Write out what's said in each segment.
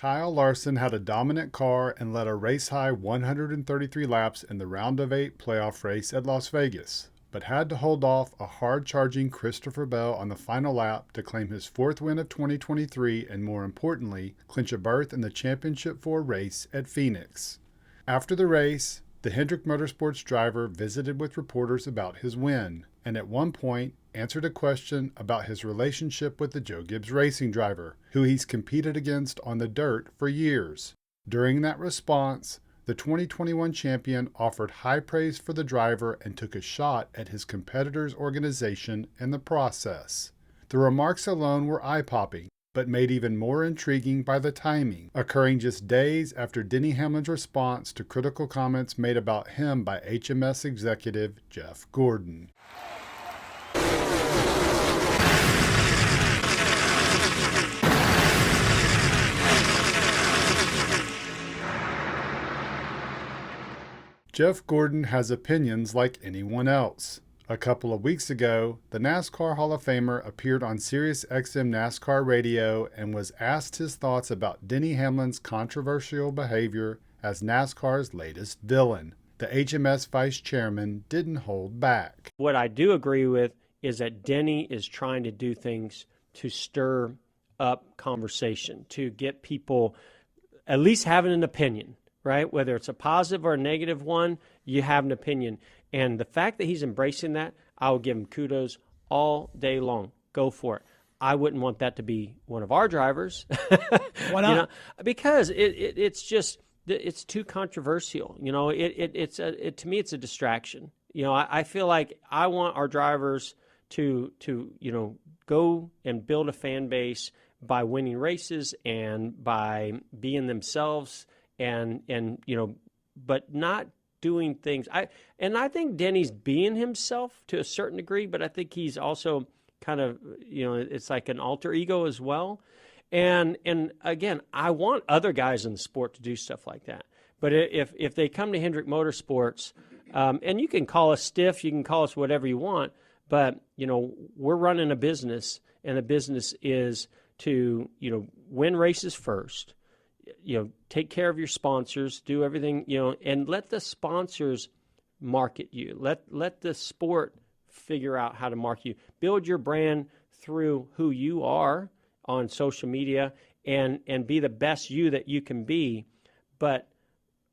Kyle Larson had a dominant car and led a race-high 133 laps in the round of 8 playoff race at Las Vegas, but had to hold off a hard-charging Christopher Bell on the final lap to claim his 4th win of 2023 and, more importantly, clinch a berth in the Championship 4 race at Phoenix. After the race, the Hendrick Motorsports driver visited with reporters about his win, and at one point answered a question about his relationship with the Joe Gibbs Racing driver, who he's competed against on the dirt for years. During that response, the 2021 champion offered high praise for the driver and took a shot at his competitor's organization in the process. The remarks alone were eye-popping, but made even more intriguing by the timing, occurring just days after Denny Hamlin's response to critical comments made about him by HMS executive Jeff Gordon. Jeff Gordon has opinions like anyone else. A couple of weeks ago, the NASCAR Hall of Famer appeared on SiriusXM NASCAR radio and was asked his thoughts about Denny Hamlin's controversial behavior as NASCAR's latest villain. The HMS vice chairman didn't hold back. What I do agree with is that Denny is trying to do things to stir up conversation, to get people at least having an opinion, right? Whether it's a positive or a negative one, you have an opinion. And the fact that he's embracing that, I will give him kudos all day long. Go for it. I wouldn't want that to be one of our drivers. Why not? Because it's just, it's too controversial. To me, it's a distraction. I feel like I want our drivers to go and build a fan base by winning races and by being themselves and but not doing things. I think Denny's being himself to a certain degree, but I think he's also kind of, it's like an alter ego as well. And again, I want other guys in the sport to do stuff like that. But if they come to Hendrick Motorsports, and you can call us stiff, you can call us whatever you want, but, we're running a business, and the business is to, win races first, take care of your sponsors, do everything, and let the sponsors market you. Let the sport figure out how to market you. Build your brand through who you are on social media and be the best you that you can be. But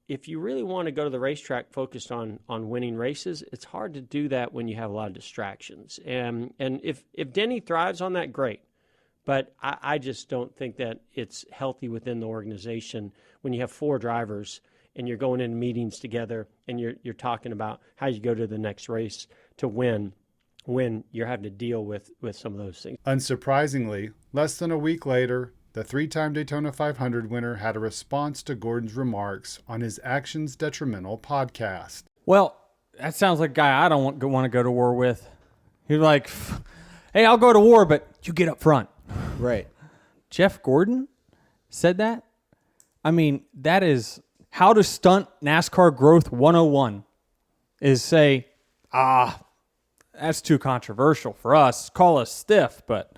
if you really want to go to the racetrack focused on winning races, it's hard to do that when you have a lot of distractions. And if Denny thrives on that, great. But I just don't think that it's healthy within the organization when you have 4 drivers and you're going in meetings together and you're talking about how you go to the next race to win when you're having to deal with some of those things. Unsurprisingly, less than a week later, the 3-time Daytona 500 winner had a response to Gordon's remarks on his Actions Detrimental podcast. Well, that sounds like a guy I don't want to go to war with. He's like, hey, I'll go to war, but you get up front. Right. Jeff Gordon said that? I mean, that is how to stunt NASCAR growth 101 is say, that's too controversial for us. Call us stiff, but,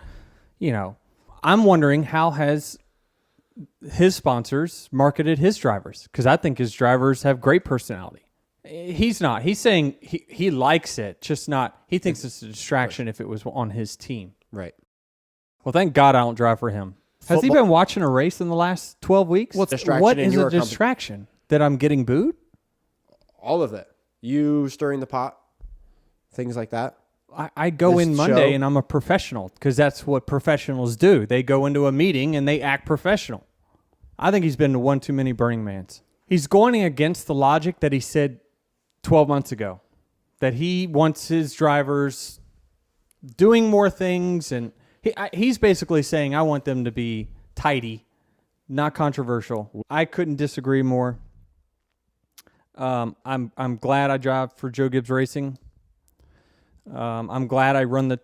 I'm wondering how has his sponsors marketed his drivers? Because I think his drivers have great personality. He's not. He's saying he likes it, just not. He thinks it's a distraction if it was on his team. Right. Well, thank God I don't drive for him. Has he been watching a race in the last 12 weeks? What is a distraction? That I'm getting booed? All of it. You stirring the pot, things like that. I go in Monday and I'm a professional because that's what professionals do. They go into a meeting and they act professional. I think he's been to one too many Burning Mans. He's going against the logic that he said 12 months ago, that he wants his drivers doing more things, and he's basically saying, I want them to be tidy, not controversial. I couldn't disagree more. I'm glad I drive for Joe Gibbs Racing. I'm glad I run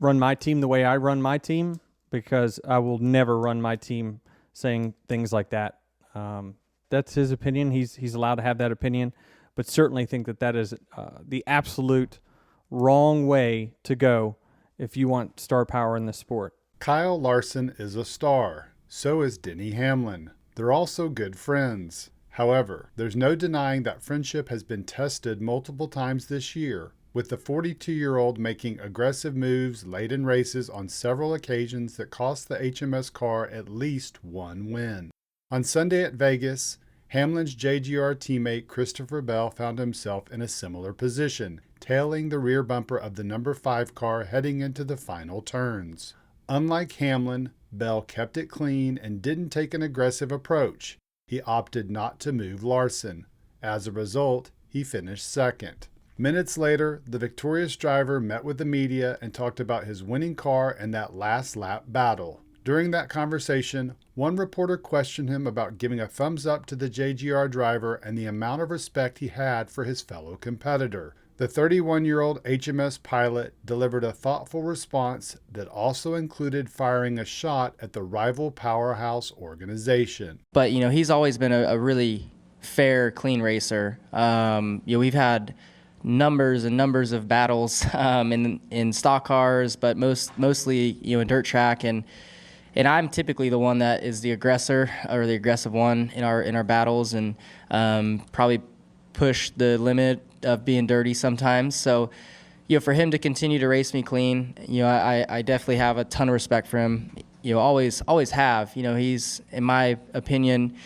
my team the way I run my team, because I will never run my team saying things like that. That's his opinion. He's allowed to have that opinion, but certainly think that is the absolute wrong way to go if you want star power in the sport. Kyle Larson is a star. So is Denny Hamlin. They're also good friends. However, there's no denying that friendship has been tested multiple times this year, with the 42-year-old making aggressive moves late in races on several occasions that cost the HMS car at least one win. On Sunday at Vegas, Hamlin's JGR teammate Christopher Bell found himself in a similar position, tailing the rear bumper of the number 5 car heading into the final turns. Unlike Hamlin, Bell kept it clean and didn't take an aggressive approach. He opted not to move Larson. As a result, he finished second. Minutes later, the victorious driver met with the media and talked about his winning car and that last lap battle. During that conversation, one reporter questioned him about giving a thumbs up to the JGR driver and the amount of respect he had for his fellow competitor. The 31-year-old HMS pilot delivered a thoughtful response that also included firing a shot at the rival powerhouse organization. But, he's always been a really fair, clean racer. We've had numbers and numbers of battles in stock cars, but mostly, in dirt track. And I'm typically the one that is the aggressor or the aggressive one in our battles, and probably push the limit of being dirty sometimes. So, for him to continue to race me clean, I definitely have a ton of respect for him. Always have. He's, in my opinion,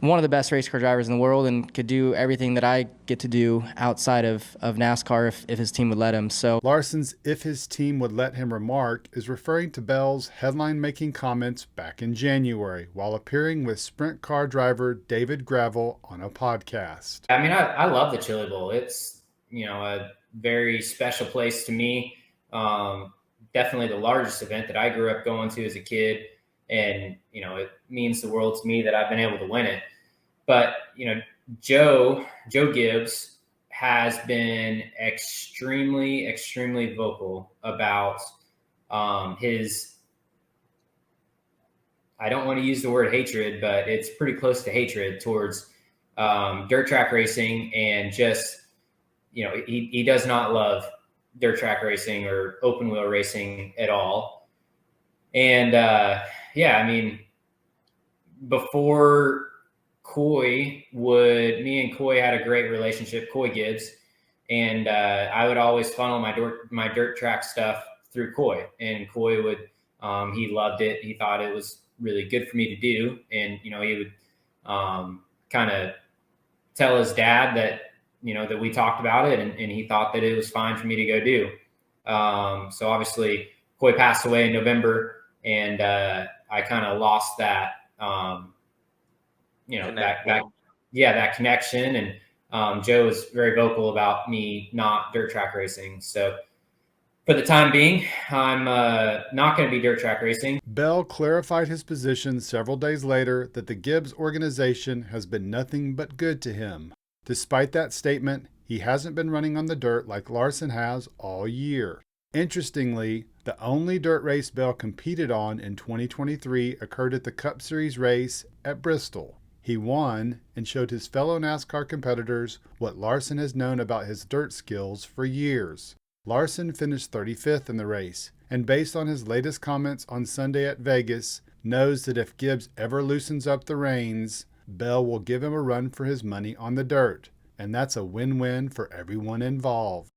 one of the best race car drivers in the world, and could do everything that I get to do outside of NASCAR if his team would let him. So Larson's "if his team would let him" remark is referring to Bell's headline-making comments back in January while appearing with sprint car driver David Gravel on a podcast. I mean, I love the Chili Bowl. It's, a very special place to me. Definitely the largest event that I grew up going to as a kid. And, it means the world to me that I've been able to win it. But, Joe Gibbs has been extremely, extremely vocal about his, I don't want to use the word hatred, but it's pretty close to hatred towards dirt track racing, and just, he does not love dirt track racing or open wheel racing at all. And, before me and Coy had a great relationship, Coy Gibbs, and I would always funnel my dirt track stuff through Coy, and Coy would, he loved it. He thought it was really good for me to do. And, he would kind of tell his dad that, that we talked about it, and he thought that it was fine for me to go do. So obviously Coy passed away in November, and I kind of lost that, that connection. And Joe was very vocal about me not dirt track racing. So for the time being, I'm not going to be dirt track racing. Bell clarified his position several days later that the Gibbs organization has been nothing but good to him. Despite that statement, he hasn't been running on the dirt like Larson has all year. Interestingly, the only dirt race Bell competed on in 2023 occurred at the Cup Series race at Bristol. He won and showed his fellow NASCAR competitors what Larson has known about his dirt skills for years. Larson finished 35th in the race, and based on his latest comments on Sunday at Vegas, knows that if Gibbs ever loosens up the reins, Bell will give him a run for his money on the dirt, and that's a win-win for everyone involved.